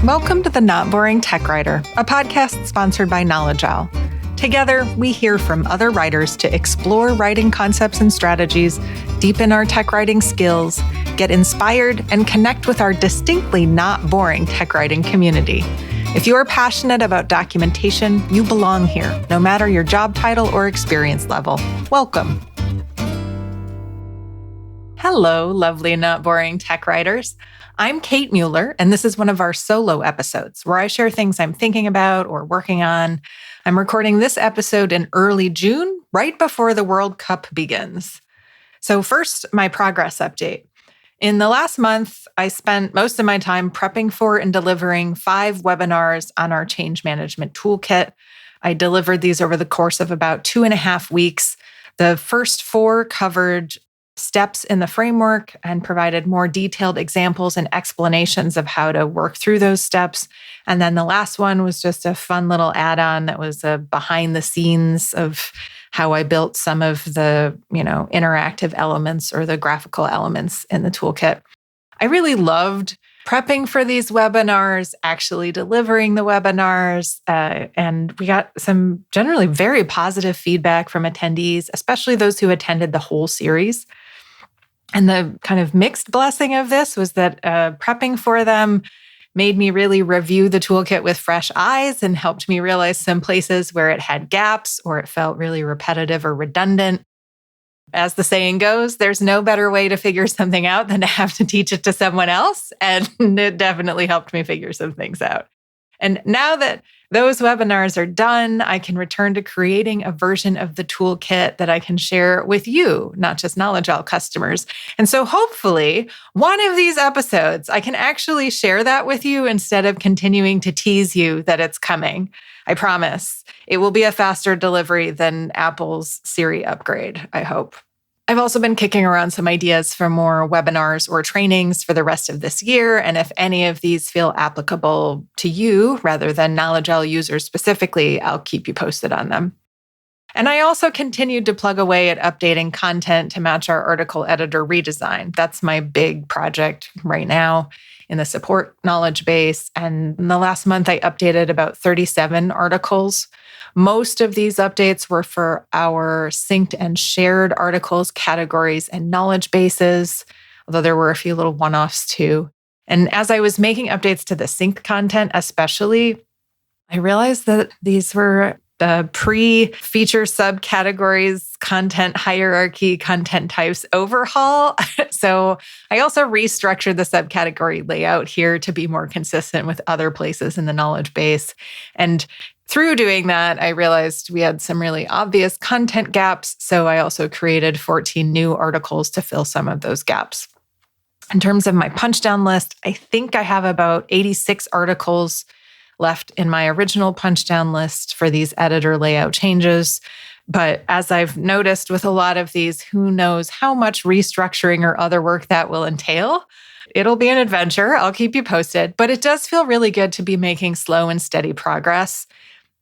Welcome to the Not Boring Tech Writer, a podcast sponsored by Knowledge Owl. Together, we hear from other writers to explore writing concepts and strategies, deepen our tech writing skills, get inspired, and connect with our distinctly not boring tech writing community. If you are passionate about documentation, you belong here, no matter your job title or experience level. Welcome. Hello, lovely not boring tech writers. I'm Kate Mueller, and this is one of our solo episodes where I share things I'm thinking about or working on. I'm recording this episode in early June, right before the World Cup begins. So first, my progress update. In the last month, I spent most of my time prepping for and delivering 5 webinars on our Change Management Toolkit. I delivered these over the course of about 2.5 weeks. The first 4 covered steps in the framework and provided more detailed examples and explanations of how to work through those steps. And then the last one was just a fun little add-on that was a behind the scenes of how I built some of the, interactive elements or the graphical elements in the toolkit. I really loved prepping for these webinars, actually delivering the webinars, and we got some generally very positive feedback from attendees, especially those who attended the whole series. And the kind of mixed blessing of this was that prepping for them made me really review the toolkit with fresh eyes and helped me realize some places where it had gaps or it felt really repetitive or redundant. As the saying goes, there's no better way to figure something out than to have to teach it to someone else. And it definitely helped me figure some things out. And now that those webinars are done, I can return to creating a version of the toolkit that I can share with you, not just Knowledge Owl customers. And so hopefully one of these episodes, I can actually share that with you instead of continuing to tease you that it's coming. I promise. It will be a faster delivery than Apple's Siri upgrade, I hope. I've also been kicking around some ideas for more webinars or trainings for the rest of this year. And if any of these feel applicable to you rather than Knowledge Owl users specifically, I'll keep you posted on them. And I also continued to plug away at updating content to match our article editor redesign. That's my big project right now in the support knowledge base. And in the last month, I updated about 37 articles. Most of these updates were for our synced and shared articles, categories, and knowledge bases, although there were a few little one-offs too. And as I was making updates to the synced content especially, I realized that these were the pre-feature subcategories, content hierarchy, content types overhaul. So I also restructured the subcategory layout here to be more consistent with other places in the knowledge base. And through doing that, I realized we had some really obvious content gaps. So I also created 14 new articles to fill some of those gaps. In terms of my punchdown list, I think I have about 86 articles left in my original punchdown list for these editor layout changes. But as I've noticed with a lot of these, who knows how much restructuring or other work that will entail. It'll be an adventure. I'll keep you posted. But it does feel really good to be making slow and steady progress.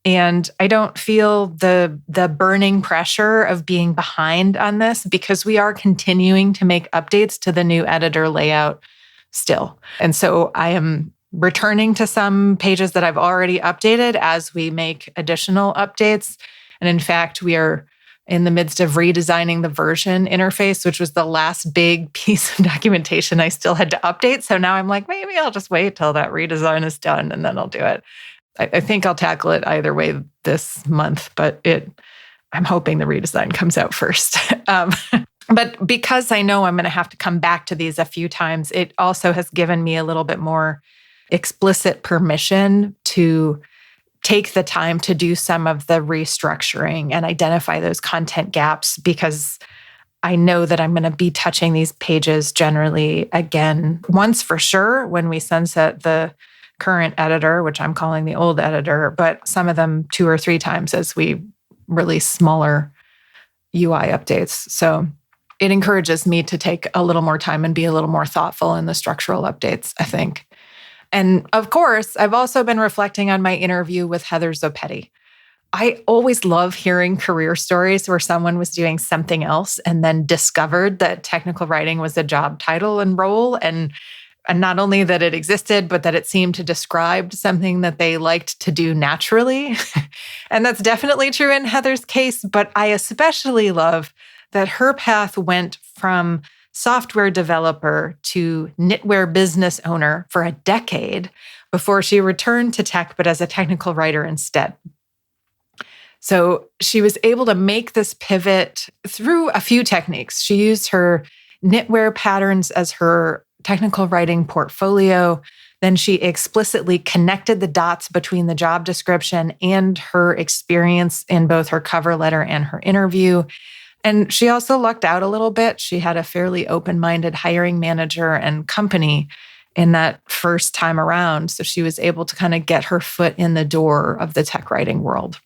And I don't feel the burning pressure of being behind on this because we are continuing to make updates to the new editor layout still. And so I am returning to some pages that I've already updated as we make additional updates. And in fact, we are in the midst of redesigning the version interface, which was the last big piece of documentation I still had to update. So now I'm like, maybe I'll just wait till that redesign is done and then I'll do it. I think I'll tackle it either way this month, but I'm hoping the redesign comes out first. But because I know I'm going to have to come back to these a few times, it also has given me a little bit more explicit permission to take the time to do some of the restructuring and identify those content gaps because I know that I'm going to be touching these pages generally again once for sure when we sunset the current editor, which I'm calling the old editor, but some of them 2 or 3 times as we release smaller UI updates. So it encourages me to take a little more time and be a little more thoughtful in the structural updates, I think. And of course, I've also been reflecting on my interview with Heather Zoppetti. I always love hearing career stories where someone was doing something else and then discovered that technical writing was a job title and role. And And not only that it existed, but that it seemed to describe something that they liked to do naturally. And that's definitely true in Heather's case. But I especially love that her path went from software developer to knitwear business owner for a decade before she returned to tech, but as a technical writer instead. So she was able to make this pivot through a few techniques. She used her knitwear patterns as her technical writing portfolio. Then she explicitly connected the dots between the job description and her experience in both her cover letter and her interview. And she also lucked out a little bit. She had a fairly open-minded hiring manager and company in that first time around. So she was able to kind of get her foot in the door of the tech writing world.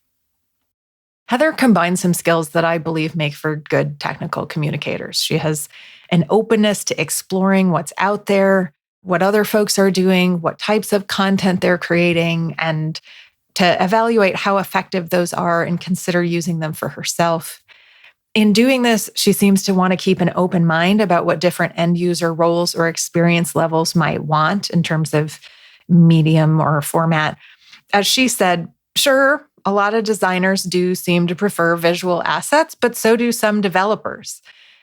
Heather combines some skills that I believe make for good technical communicators. She has an openness to exploring what's out there, what other folks are doing, what types of content they're creating, and to evaluate how effective those are and consider using them for herself. In doing this, she seems to want to keep an open mind about what different end user roles or experience levels might want in terms of medium or format. As she said, sure, a lot of designers do seem to prefer visual assets, but so do some developers.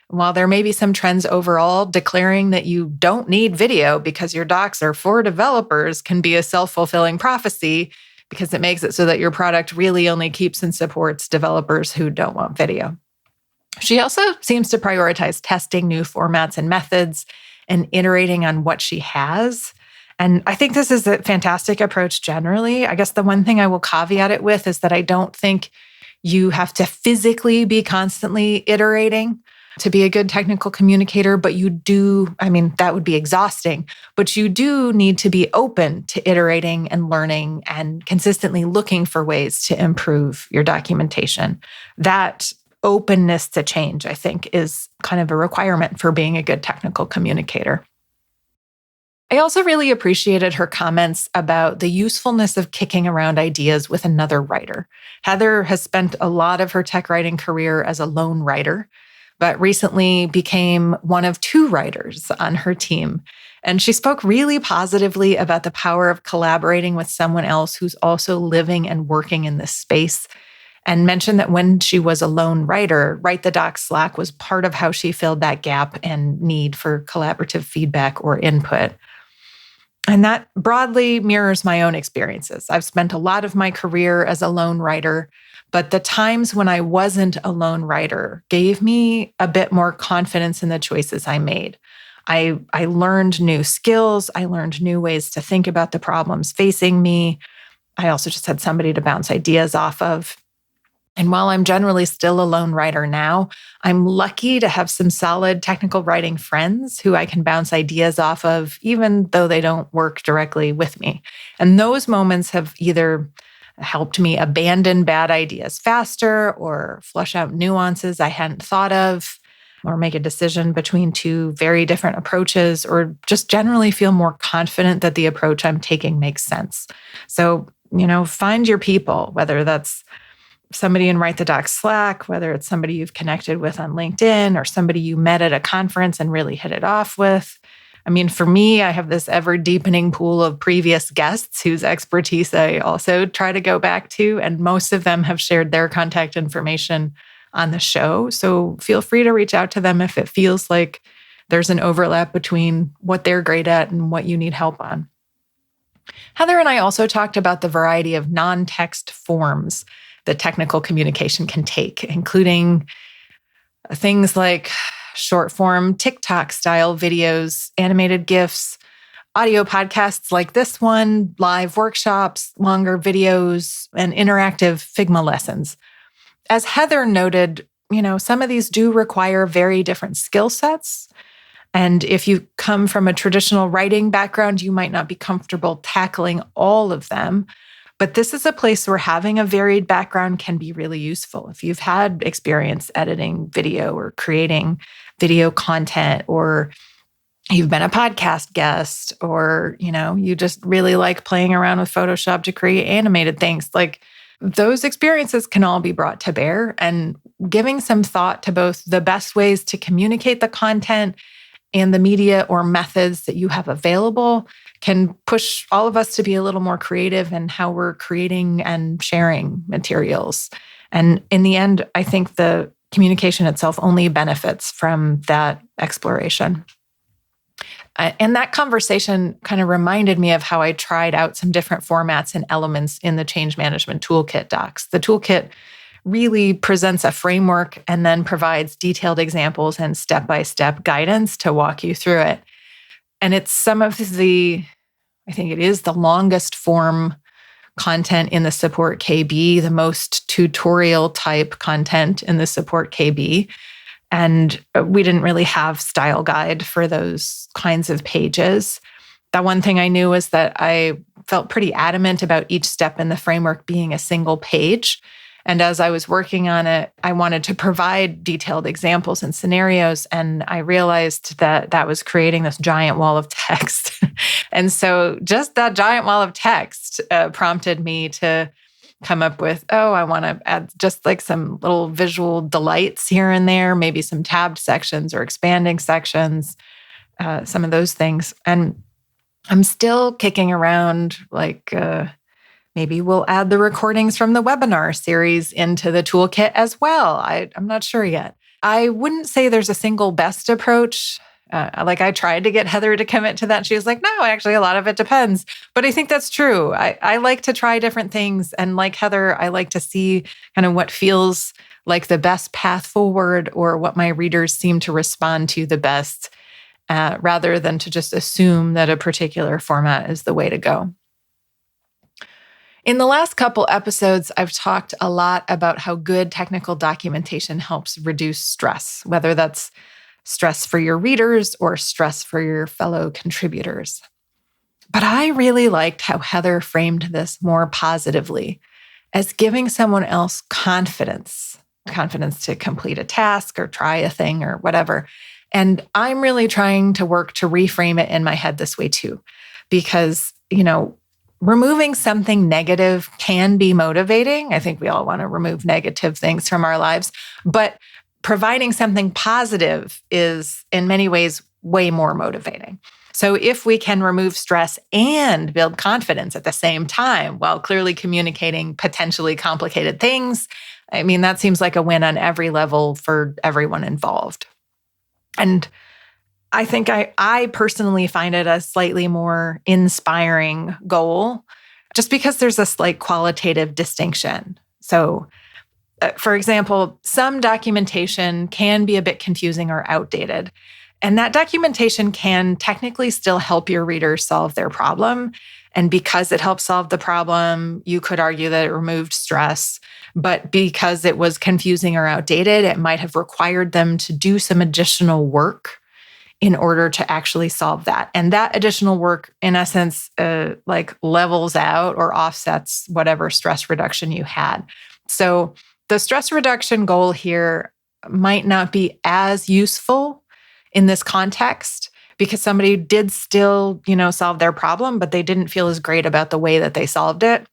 While there may be some trends overall, declaring that you don't need video because your docs are for developers can be a self-fulfilling prophecy because it makes it so that your product really only keeps and supports developers who don't want video. She also seems to prioritize testing new formats and methods and iterating on what she has. And I think this is a fantastic approach generally. I guess the one thing I will caveat it with is that I don't think you have to physically be constantly iterating to be a good technical communicator, but you do, that would be exhausting, but you do need to be open to iterating and learning and consistently looking for ways to improve your documentation. That openness to change, I think, is kind of a requirement for being a good technical communicator. I also really appreciated her comments about the usefulness of kicking around ideas with another writer. Heather has spent a lot of her tech writing career as a lone writer, but recently became one of two writers on her team. And she spoke really positively about the power of collaborating with someone else who's also living and working in this space, and mentioned that when she was a lone writer, Write the Doc Slack was part of how she filled that gap and need for collaborative feedback or input. And that broadly mirrors my own experiences. I've spent a lot of my career as a lone writer, but the times when I wasn't a lone writer gave me a bit more confidence in the choices I made. I learned new skills. I learned new ways to think about the problems facing me. I also just had somebody to bounce ideas off of. And while I'm generally still a lone writer now, I'm lucky to have some solid technical writing friends who I can bounce ideas off of, even though they don't work directly with me. And those moments have either helped me abandon bad ideas faster or flush out nuances I hadn't thought of, or make a decision between two very different approaches, or just generally feel more confident that the approach I'm taking makes sense. So, find your people, whether that's somebody in Write the Doc Slack, whether it's somebody you've connected with on LinkedIn or somebody you met at a conference and really hit it off with. For me, I have this ever deepening pool of previous guests whose expertise I also try to go back to, and most of them have shared their contact information on the show. So feel free to reach out to them if it feels like there's an overlap between what they're great at and what you need help on. Heather and I also talked about the variety of non-text forms that technical communication can take, including things like short form TikTok style videos, animated GIFs, audio podcasts like this one, live workshops, longer videos, and interactive Figma lessons. As Heather noted, some of these do require very different skill sets. And if you come from a traditional writing background, you might not be comfortable tackling all of them. But this is a place where having a varied background can be really useful. If you've had experience editing video or creating video content, or you've been a podcast guest, or, you just really like playing around with Photoshop to create animated things, like those experiences can all be brought to bear. And giving some thought to both the best ways to communicate the content and the media or methods that you have available can push all of us to be a little more creative in how we're creating and sharing materials. And in the end, I think the communication itself only benefits from that exploration. And that conversation kind of reminded me of how I tried out some different formats and elements in the Change Management Toolkit docs. The toolkit really presents a framework and then provides detailed examples and step-by-step guidance to walk you through it. And it's some of I think it is the longest form content in the support KB, the most tutorial type content in the support KB. And we didn't really have style guide for those kinds of pages. The one thing I knew was that I felt pretty adamant about each step in the framework being a single page. And as I was working on it, I wanted to provide detailed examples and scenarios. And I realized that that was creating this giant wall of text. And so just that giant wall of text prompted me to come up with, I want to add just like some little visual delights here and there, maybe some tabbed sections or expanding sections, some of those things. And I'm still kicking around maybe we'll add the recordings from the webinar series into the toolkit as well. I'm not sure yet. I wouldn't say there's a single best approach. I tried to get Heather to commit to that. And she was like, no, actually, a lot of it depends. But I think that's true. I like to try different things. And like Heather, I like to see kind of what feels like the best path forward or what my readers seem to respond to the best, rather than to just assume that a particular format is the way to go. In the last couple episodes, I've talked a lot about how good technical documentation helps reduce stress, whether that's stress for your readers or stress for your fellow contributors. But I really liked how Heather framed this more positively as giving someone else confidence to complete a task or try a thing or whatever. And I'm really trying to work to reframe it in my head this way too, because, removing something negative can be motivating. I think we all want to remove negative things from our lives, but providing something positive is in many ways way more motivating. So if we can remove stress and build confidence at the same time while clearly communicating potentially complicated things, that seems like a win on every level for everyone involved. And I think I personally find it a slightly more inspiring goal just because there's a slight qualitative distinction. So, for example, some documentation can be a bit confusing or outdated. And that documentation can technically still help your readers solve their problem. And because it helps solve the problem, you could argue that it removed stress. But because it was confusing or outdated, it might have required them to do some additional work in order to actually solve that. And that additional work, in essence, levels out or offsets whatever stress reduction you had. So the stress reduction goal here might not be as useful in this context because somebody did still, solve their problem, but they didn't feel as great about the way that they solved it.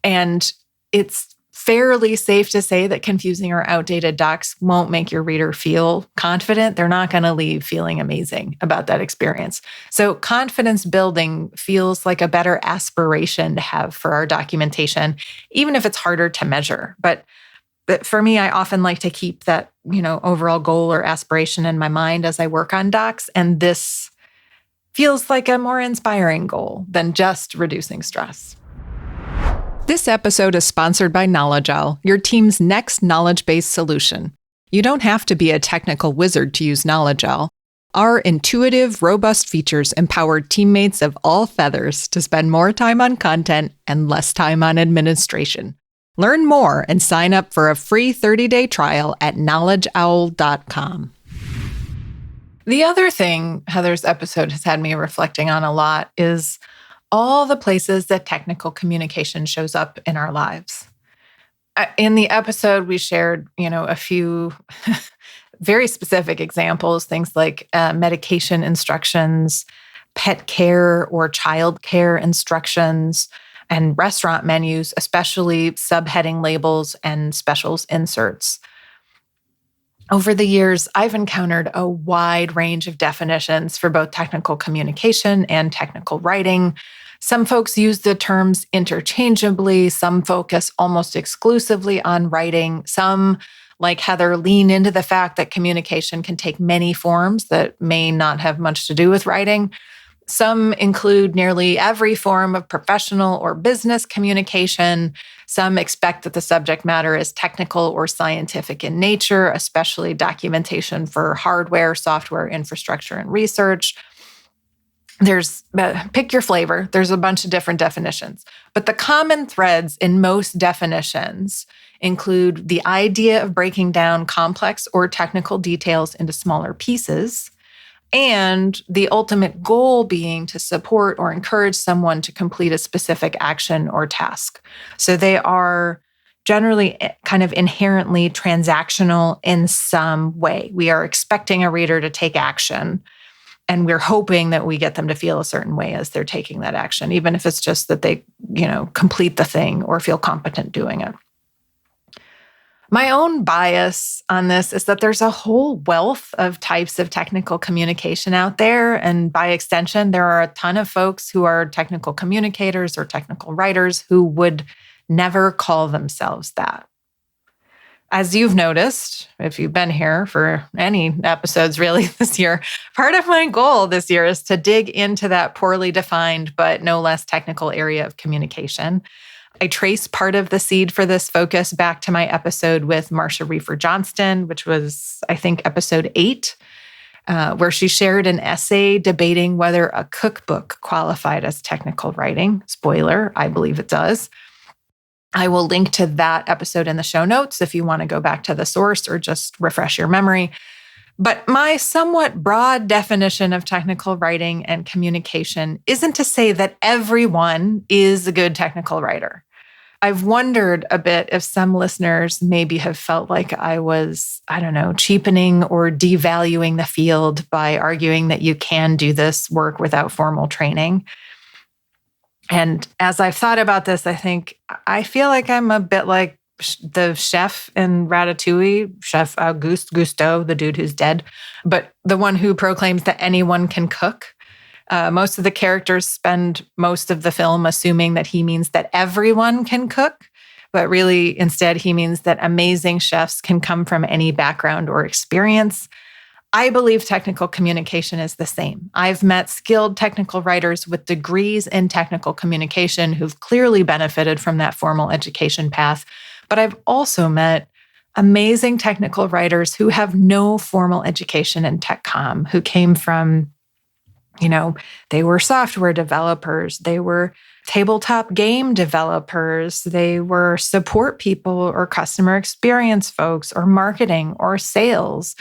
And it's fairly safe to say that confusing or outdated docs won't make your reader feel confident. They're not going to leave feeling amazing about that experience. So confidence building feels like a better aspiration to have for our documentation, even if it's harder to measure. But for me, I often like to keep that, overall goal or aspiration in my mind as I work on docs. And this feels like a more inspiring goal than just reducing stress. This episode is sponsored by Knowledge Owl, your team's next knowledge-based solution. You don't have to be a technical wizard to use Knowledge Owl. Our intuitive, robust features empower teammates of all feathers to spend more time on content and less time on administration. Learn more and sign up for a free 30-day trial at knowledgeowl.com. The other thing Heather's episode has had me reflecting on a lot is all the places that technical communication shows up in our lives. In the episode, we shared, a few very specific examples, things like medication instructions, pet care or child care instructions, and restaurant menus, especially subheading labels and specials inserts. Over the years, I've encountered a wide range of definitions for both technical communication and technical writing. Some folks use the terms interchangeably, some focus almost exclusively on writing, some, like Heather, lean into the fact that communication can take many forms that may not have much to do with writing. Some include nearly every form of professional or business communication. Some expect that the subject matter is technical or scientific in nature, especially documentation for hardware, software, infrastructure, and research. There's pick your flavor. There's a bunch of different definitions. But the common threads in most definitions include the idea of breaking down complex or technical details into smaller pieces, and the ultimate goal being to support or encourage someone to complete a specific action or task. So they are generally kind of inherently transactional in some way. We are expecting a reader to take action, and we're hoping that we get them to feel a certain way as they're taking that action, even if it's just that they, complete the thing or feel competent doing it. My own bias on this is that there's a whole wealth of types of technical communication out there. And by extension, there are a ton of folks who are technical communicators or technical writers who would never call themselves that. As you've noticed, if you've been here for any episodes really this year, part of my goal this year is to dig into that poorly defined but no less technical area of communication. I trace part of the seed for this focus back to my episode with Marsha Reefer Johnston, which was, I think, episode 8, where she shared an essay debating whether a cookbook qualified as technical writing. Spoiler, I believe it does. I will link to that episode in the show notes if you want to go back to the source or just refresh your memory. But my somewhat broad definition of technical writing and communication isn't to say that everyone is a good technical writer. I've wondered a bit if some listeners maybe have felt like I was, cheapening or devaluing the field by arguing that you can do this work without formal training. And as I've thought about this, I feel like I'm a bit like the chef in Ratatouille, Chef Auguste Gusteau, the dude who's dead, but the one who proclaims that anyone can cook. Most of the characters spend most of the film assuming that he means that everyone can cook, but really instead he means that amazing chefs can come from any background or experience. I believe technical communication is the same. I've met skilled technical writers with degrees in technical communication who've clearly benefited from that formal education path, but I've also met amazing technical writers who have no formal education in tech comm, who came from, they were software developers, they were tabletop game developers, they were support people or customer experience folks or marketing or sales,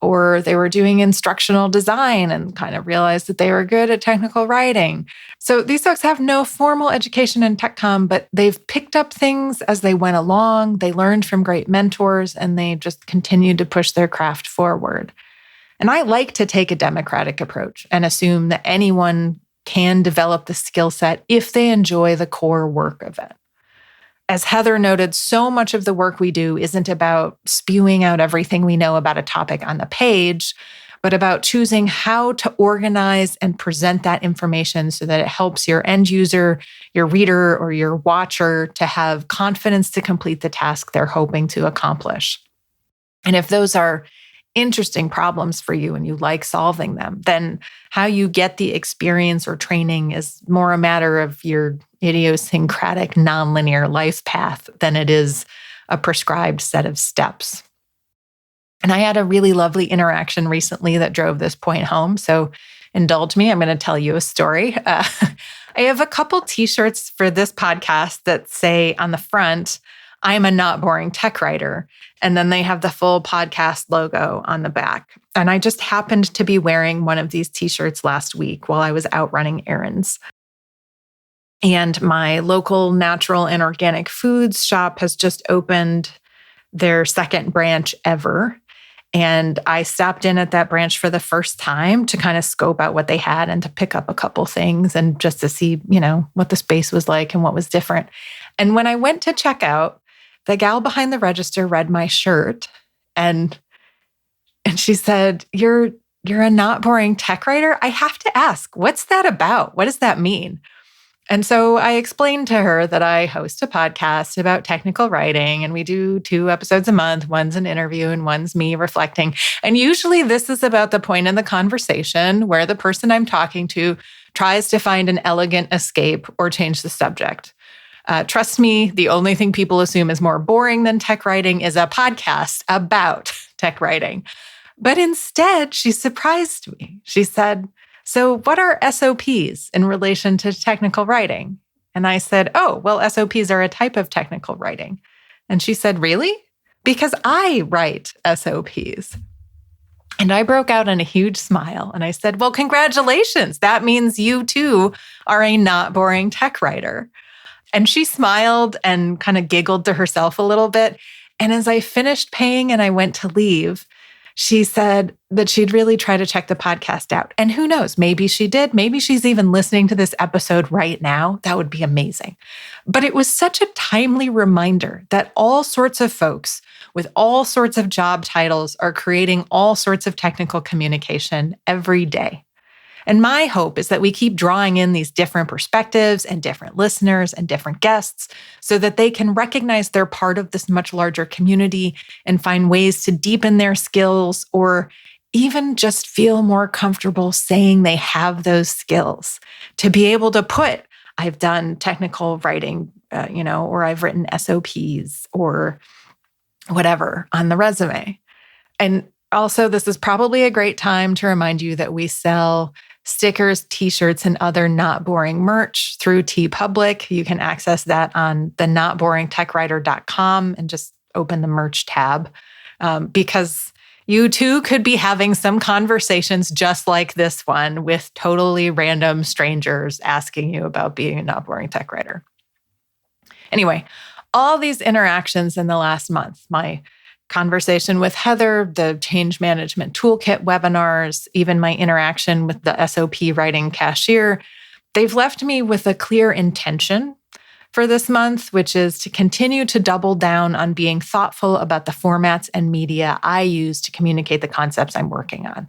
or they were doing instructional design and kind of realized that they were good at technical writing. So these folks have no formal education in tech comm, but they've picked up things as they went along. They learned from great mentors, and they just continued to push their craft forward. And I like to take a democratic approach and assume that anyone can develop the skill set if they enjoy the core work of it. As Heather noted, so much of the work we do isn't about spewing out everything we know about a topic on the page, but about choosing how to organize and present that information so that it helps your end user, your reader, or your watcher to have confidence to complete the task they're hoping to accomplish. And if those are interesting problems for you and you like solving them, then how you get the experience or training is more a matter of your idiosyncratic nonlinear life path than it is a prescribed set of steps. And I had a really lovely interaction recently that drove this point home. So indulge me, I'm going to tell you a story. I have a couple t-shirts for this podcast that say on the front, "I'm a not boring tech writer." And then they have the full podcast logo on the back. And I just happened to be wearing one of these t-shirts last week while I was out running errands. And my local natural and organic foods shop has just opened their second branch ever. And I stopped in at that branch for the first time to kind of scope out what they had and to pick up a couple things and just to see, what the space was like and what was different. And when I went to check out, the gal behind the register read my shirt, and And she said, you're a not boring tech writer? I have to ask, what's that about? What does that mean? And so I explained to her that I host a podcast about technical writing, and we do 2 episodes a month. One's an interview and one's me reflecting. And usually this is about the point in the conversation where the person I'm talking to tries to find an elegant escape or change the subject. Trust me, the only thing people assume is more boring than tech writing is a podcast about tech writing. But instead, she surprised me. She said, so what are SOPs in relation to technical writing? And I said, oh, well, SOPs are a type of technical writing. And she said, really? Because I write SOPs. And I broke out in a huge smile. And I said, well, congratulations. That means you too are a not boring tech writer. And she smiled and kind of giggled to herself a little bit. And as I finished paying and I went to leave, she said that she'd really try to check the podcast out. And who knows, maybe she did. Maybe she's even listening to this episode right now. That would be amazing. But it was such a timely reminder that all sorts of folks with all sorts of job titles are creating all sorts of technical communication every day. And my hope is that we keep drawing in these different perspectives and different listeners and different guests so that they can recognize they're part of this much larger community and find ways to deepen their skills or even just feel more comfortable saying they have those skills. To be able to put, I've done technical writing, or I've written SOPs or whatever on the resume. And also, this is probably a great time to remind you that we sell stickers, t-shirts, and other not boring merch through TeePublic. You can access that on the notboringtechwriter.com and just open the merch tab because you too could be having some conversations just like this one with totally random strangers asking you about being a not boring tech writer. Anyway, all these interactions in the last month, my conversation with Heather, the Change Management Toolkit webinars, even my interaction with the SOP writing cashier, they've left me with a clear intention for this month, which is to continue to double down on being thoughtful about the formats and media I use to communicate the concepts I'm working on.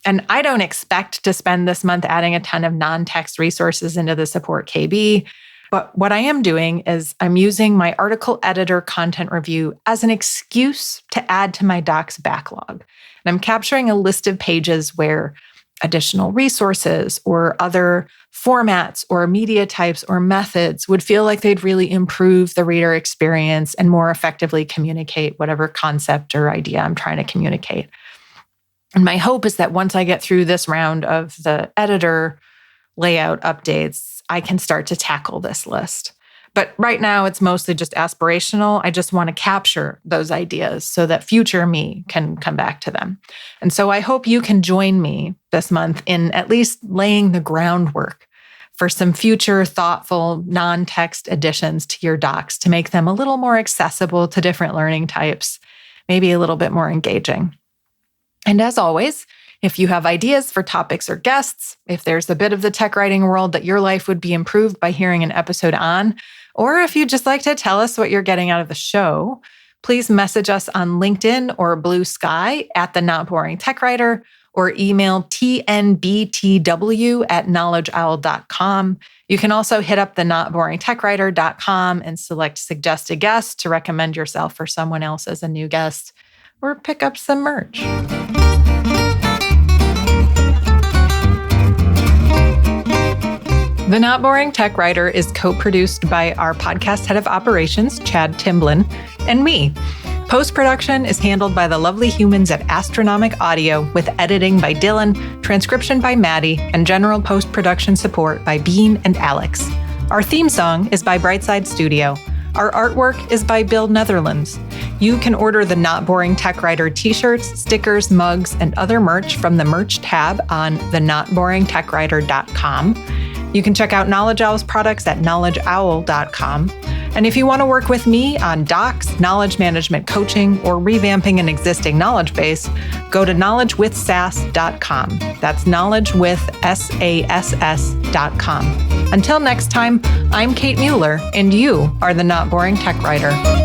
And I don't expect to spend this month adding a ton of non-text resources into the Support KB. But what I am doing is I'm using my article editor content review as an excuse to add to my docs backlog. And I'm capturing a list of pages where additional resources or other formats or media types or methods would feel like they'd really improve the reader experience and more effectively communicate whatever concept or idea I'm trying to communicate. And my hope is that once I get through this round of the editor layout updates, I can start to tackle this list. But right now, it's mostly just aspirational. I just want to capture those ideas so that future me can come back to them. And so I hope you can join me this month in at least laying the groundwork for some future thoughtful non-text additions to your docs to make them a little more accessible to different learning types, maybe a little bit more engaging. And as always, if you have ideas for topics or guests, if there's a bit of the tech writing world that your life would be improved by hearing an episode on, or if you'd just like to tell us what you're getting out of the show, please message us on LinkedIn or Blue Sky at the Not Boring Tech Writer, or email tnbtw@knowledgeowl.com. You can also hit up the notboringtechwriter.com and select Suggest a Guest to recommend yourself for someone else as a new guest, or pick up some merch. The Not Boring Tech Writer is co-produced by our podcast head of operations, Chad Timblin, and me. Post-production is handled by the lovely humans at Astronomic Audio, with editing by Dylan, transcription by Maddie, and general post-production support by Bean and Alex. Our theme song is by Brightside Studio. Our artwork is by Bill Netherlands. You can order the Not Boring Tech Writer t-shirts, stickers, mugs, and other merch from the merch tab on thenotboringtechwriter.com. You can check out Knowledge Owl's products at knowledgeowl.com. And if you want to work with me on docs, knowledge management coaching, or revamping an existing knowledge base, go to knowledgewithsass.com. That's knowledgewithsass.com. Until next time, I'm Kate Mueller, and you are the Not Boring Tech Writer.